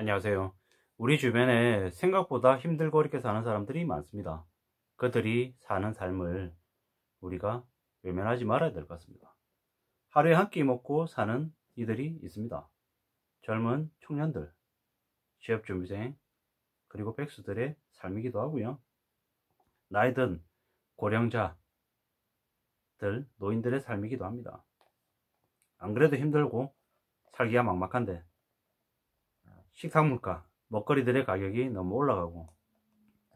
안녕하세요. 우리 주변에 생각보다 힘들고 어렵게 사는 사람들이 많습니다. 그들이 사는 삶을 우리가 외면하지 말아야 될 것 같습니다. 하루에 한 끼 먹고 사는 이들이 있습니다. 젊은 청년들, 취업준비생, 그리고 백수들의 삶이기도 하고요. 나이 든 고령자들, 노인들의 삶이기도 합니다. 안 그래도 힘들고 살기가 막막한데 식탁 물가, 먹거리들의 가격이 너무 올라가고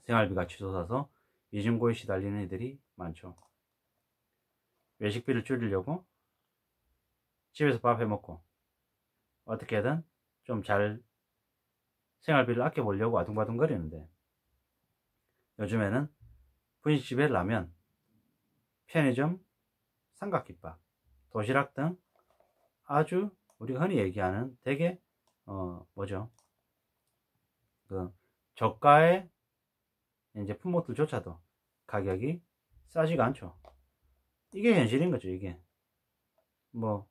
생활비가 치솟아서 이중고에 시달리는 이들이 많죠. 외식비를 줄이려고 집에서 밥 해먹고 어떻게든 좀 잘 생활비를 아껴보려고 아둥바둥거리는데, 요즘에는 분식집에 라면, 편의점, 삼각김밥, 도시락 등 아주 우리가 흔히 얘기하는 되게 그 저가의 이제 품목들조차도 가격이 싸지가 않죠. 이게 현실인 거죠. 이게 뭐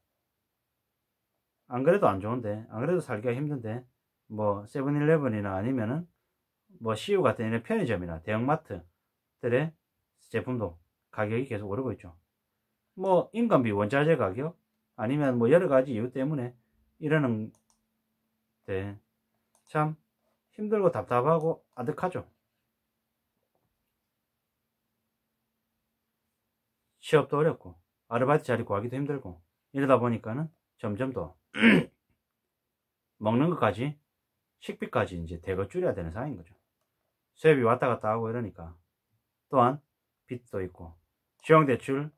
안 그래도 안 좋은데, 안 그래도 살기가 힘든데, 뭐 세븐일레븐이나 아니면은 뭐 CU 같은 이런 편의점이나 대형마트들의 제품도 가격이 계속 오르고 있죠. 뭐 인건비, 원자재 가격, 아니면 뭐 여러 가지 이유 때문에 이러는데 참 힘들고 답답하고 아득하죠. 취업도 어렵고 아르바이트 자리 구하기도 힘들고 이러다 보니까는 점점 더 먹는 것까지, 식비까지 이제 대거 줄여야 되는 상황인 거죠. 수입이 왔다 갔다 하고 이러니까, 또한 빚도 있고 신용대출,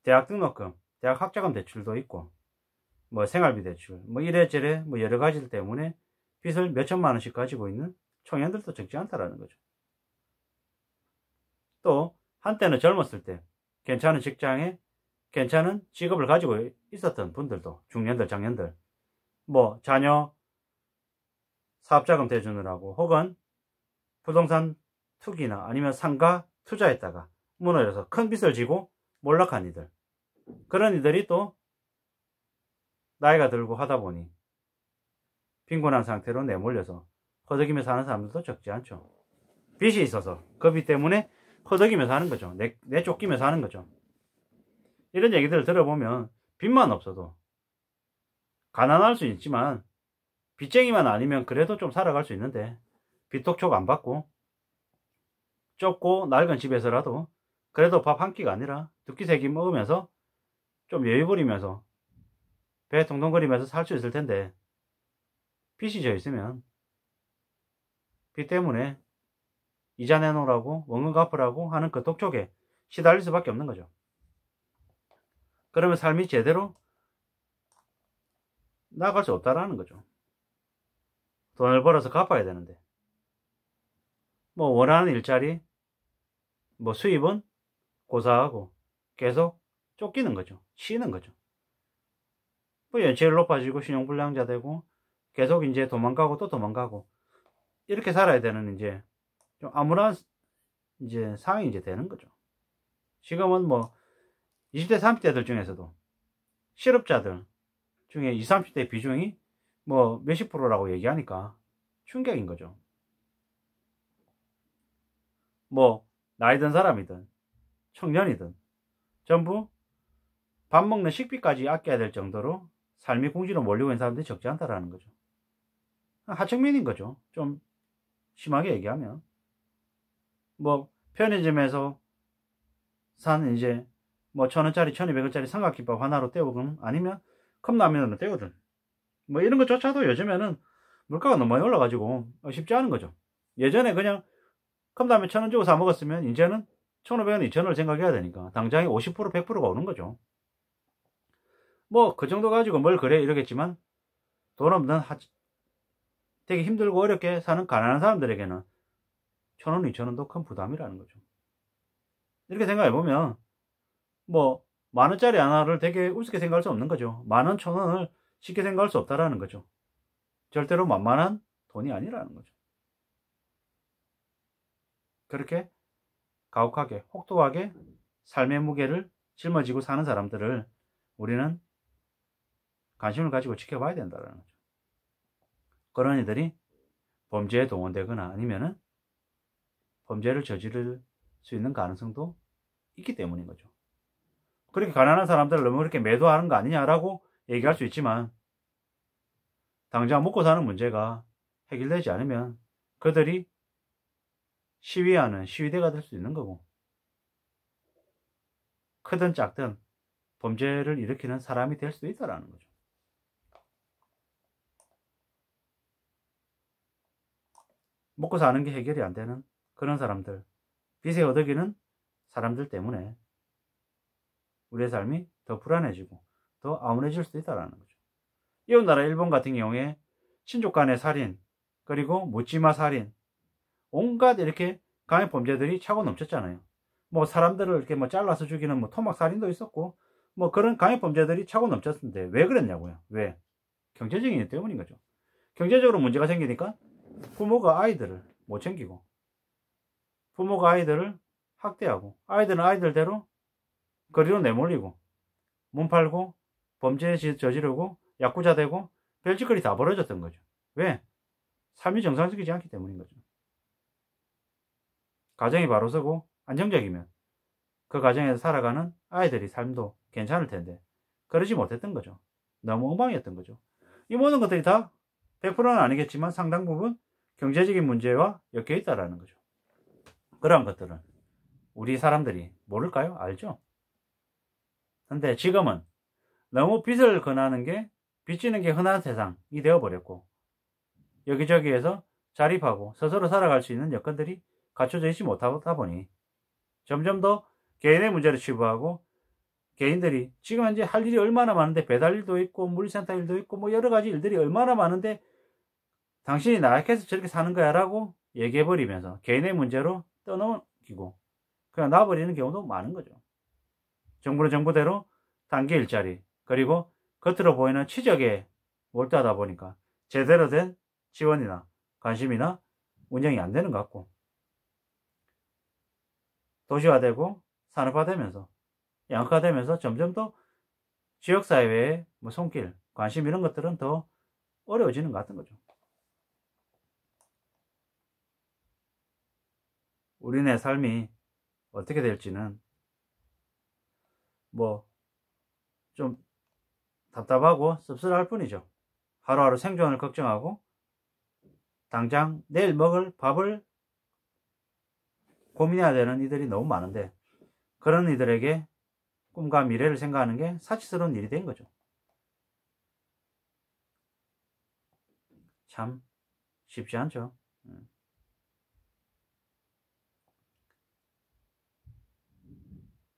대학 등록금, 대학 학자금 대출도 있고 뭐 생활비 대출, 뭐 이래저래 뭐 여러 가지들 때문에 빚을 몇 천만 원씩 가지고 있는 청년들도 적지 않다라는 거죠. 또 한때는 젊었을 때 괜찮은 직장에 괜찮은 직업을 가지고 있었던 분들도, 중년들, 장년들, 뭐 자녀 사업자금 대주느라고 혹은 부동산 투기나 아니면 상가 투자했다가 무너져서 큰 빚을 지고 몰락한 이들, 그런 이들이 또 나이가 들고 하다 보니 빈곤한 상태로 내몰려서 허덕이며 사는 사람들도 적지 않죠. 빚이 있어서 그 빚 때문에 허덕이며 사는 거죠. 내쫓기며 사는 거죠. 이런 얘기들을 들어보면 빚만 없어도 가난할 수 있지만 빚쟁이만 아니면 그래도 좀 살아갈 수 있는데, 빚독촉 안 받고 좁고 낡은 집에서라도 그래도 밥 한 끼가 아니라 두 끼 세 끼 먹으면서 좀 여유 부리면서 배 동동거리면서 살 수 있을 텐데, 빚이 져 있으면 빚 때문에 이자 내놓으라고 원금 갚으라고 하는 그 독촉에 시달릴 수밖에 없는 거죠. 그러면 삶이 제대로 나아갈 수 없다라는 거죠. 돈을 벌어서 갚아야 되는데 뭐 원하는 일자리, 뭐 수입은 고사하고 계속 쫓기는 거죠. 쉬는 거죠. 뭐 연체율 높아지고 신용불량자 되고 계속 이제 도망가고 또 도망가고 이렇게 살아야 되는 이제 좀 암울한 이제 상황이 이제 되는 거죠. 지금은 뭐 20대 30대들 중에서도 실업자들 중에 20, 30대 비중이 뭐 몇십 프로라고 얘기하니까 충격인 거죠. 뭐 나이 든 사람이든 청년이든 전부 밥 먹는 식비까지 아껴야 될 정도로 삶이 궁지로 몰리고 있는 사람들이 적지 않다라는 거죠. 하층민인 거죠. 좀 심하게 얘기하면 뭐 편의점에서 산 이제 뭐 1,000원짜리 1,200원짜리 삼각김밥 하나로 때우건 아니면 컵라면으로 때우든 뭐 이런 것조차도 요즘에는 물가가 너무 많이 올라가지고 쉽지 않은 거죠. 예전에 그냥 컵라면 1,000원 주고 사 먹었으면 이제는 1,500원, 2,000원을 생각해야 되니까 당장에 50%, 100%가 오는 거죠. 뭐 그 정도 가지고 뭘 그래 이러겠지만, 돈 없는 되게 힘들고 어렵게 사는 가난한 사람들에게는 1,000원, 2,000원도 큰 부담이라는 거죠. 이렇게 생각해보면 뭐 만원짜리 하나를 되게 우습게 생각할 수 없는 거죠. 만원, 1,000원을 쉽게 생각할 수 없다라는 거죠. 절대로 만만한 돈이 아니라는 거죠. 그렇게 가혹하게 혹독하게 삶의 무게를 짊어지고 사는 사람들을 우리는 관심을 가지고 지켜봐야 된다는 거죠. 그런 이들이 범죄에 동원되거나 아니면은 범죄를 저지를 수 있는 가능성도 있기 때문인 거죠. 그렇게 가난한 사람들을 너무 그렇게 매도하는 거 아니냐라고 얘기할 수 있지만, 당장 먹고 사는 문제가 해결되지 않으면 그들이 시위하는 시위대가 될 수 있는 거고, 크든 작든 범죄를 일으키는 사람이 될 수도 있다라는 거죠. 먹고 사는 게 해결이 안 되는 그런 사람들, 빚에 어덕이는 사람들 때문에 우리의 삶이 더 불안해지고 더 암울해질 수도 있다는 거죠. 이웃나라 일본 같은 경우에 친족 간의 살인, 그리고 묻지마 살인, 온갖 이렇게 강의 범죄들이 차고 넘쳤잖아요. 뭐 사람들을 이렇게 뭐 잘라서 죽이는 뭐 토막 살인도 있었고, 뭐 그런 강의 범죄들이 차고 넘쳤는데 왜 그랬냐고요. 왜? 경제적인 이유 때문인 거죠. 경제적으로 문제가 생기니까 부모가 아이들을 못 챙기고, 부모가 아이들을 학대하고, 아이들은 아이들대로 거리로 내몰리고, 문 팔고 범죄 저지르고 야쿠자 되고 별짓거리 다 벌어졌던 거죠. 왜? 삶이 정상적이지 않기 때문인 거죠. 가정이 바로 서고 안정적이면 그 가정에서 살아가는 아이들이 삶도 괜찮을 텐데 그러지 못했던 거죠. 너무 엉망이었던 거죠. 이 모든 것들이 다 100%는 아니겠지만 상당 부분 경제적인 문제와 엮여 있다는 거죠. 그러한 것들은 우리 사람들이 모를까요? 알죠? 근데 지금은 너무 빚을 권하는 게, 빚지는 게 흔한 세상이 되어버렸고, 여기저기에서 자립하고 스스로 살아갈 수 있는 여건들이 갖춰져 있지 못하다 보니 점점 더 개인의 문제를 치부하고, 개인들이 지금 현재 할 일이 얼마나 많은데, 배달 일도 있고 물류센터 일도 있고 뭐 여러 가지 일들이 얼마나 많은데 당신이 나약해서 저렇게 사는 거야 라고 얘기해버리면서 개인의 문제로 떠넘기고 그냥 놔버리는 경우도 많은 거죠. 정부는 정부대로 단기 일자리, 그리고 겉으로 보이는 취적에 몰두하다 보니까 제대로 된 지원이나 관심이나 운영이 안 되는 것 같고, 도시화되고 산업화되면서 양극화되면서 점점 더 지역사회의 뭐 손길, 관심 이런 것들은 더 어려워지는 것 같은 거죠. 우리네 삶이 어떻게 될지는 뭐 좀 답답하고 씁쓸할 뿐이죠. 하루하루 생존을 걱정하고 당장 내일 먹을 밥을 고민해야 되는 이들이 너무 많은데, 그런 이들에게 꿈과 미래를 생각하는 게 사치스러운 일이 된 거죠. 참 쉽지 않죠.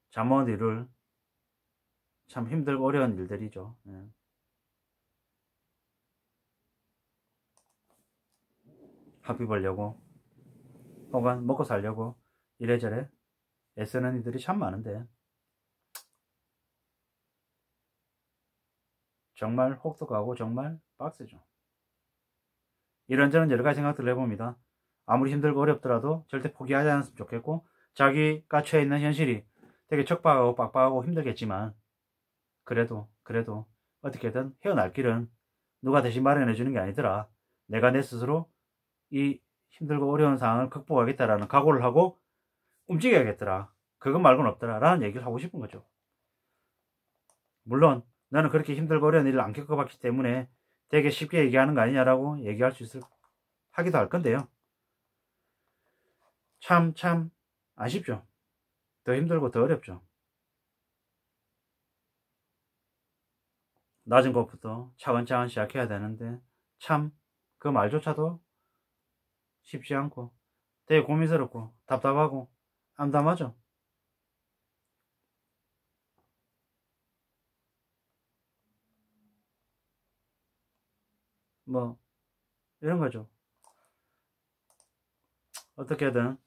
잠 못 이룰 참 힘들고 어려운 일들이죠. 학비 벌려고 혹은 먹고 살려고 이래저래 애쓰는 이들이 참 많은데 정말 혹독하고 정말 빡세죠. 이런저런 여러가지 생각들을 해봅니다. 아무리 힘들고 어렵더라도 절대 포기하지 않았으면 좋겠고, 자기가 처해 있는 현실이 되게 척박하고 빡빡하고 힘들겠지만 그래도 어떻게든 헤어날 길은 누가 대신 마련해 주는 게 아니더라. 내가 내 스스로 이 힘들고 어려운 상황을 극복하겠다라는 각오를 하고 움직여야겠더라. 그것 말고는 없더라 라는 얘기를 하고 싶은 거죠. 물론 나는 그렇게 힘들고 어려운 일을 안 겪어봤기 때문에 되게 쉽게 얘기하는 거 아니냐라고 얘기할 수 있을 하기도 할 건데요. 참 아쉽죠. 더 힘들고 더 어렵죠. 낮은 것부터 차근차근 시작해야 되는데 참 그 말조차도 쉽지 않고 되게 고민스럽고 답답하고 암담하죠. 뭐 이런 거죠. 어떻게든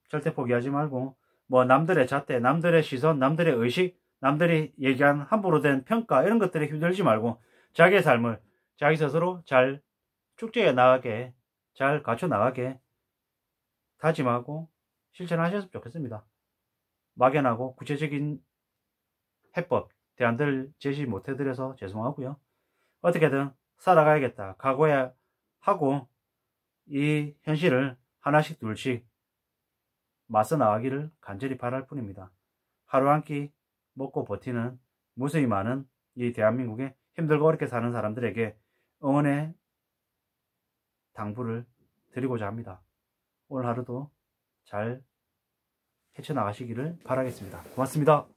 절대 포기하지 말고, 뭐 남들의 잣대, 남들의 시선, 남들의 의식, 남들이 얘기한 함부로 된 평가 이런 것들에 휘둘리지 말고 자기의 삶을 자기 스스로 잘 축제해 나가게, 잘 갖춰 나가게 다짐하고 실천하셨으면 좋겠습니다. 막연하고 구체적인 해법, 대안들 제시 못해드려서 죄송하고요. 어떻게든 살아가야겠다 각오해야 하고 이 현실을 하나씩 둘씩 맞서 나가기를 간절히 바랄 뿐입니다. 하루 한 끼 먹고 버티는 무수히 많은 이 대한민국에 힘들고 어렵게 사는 사람들에게 응원의 당부를 드리고자 합니다. 오늘 하루도 잘 헤쳐나가시기를 바라겠습니다. 고맙습니다.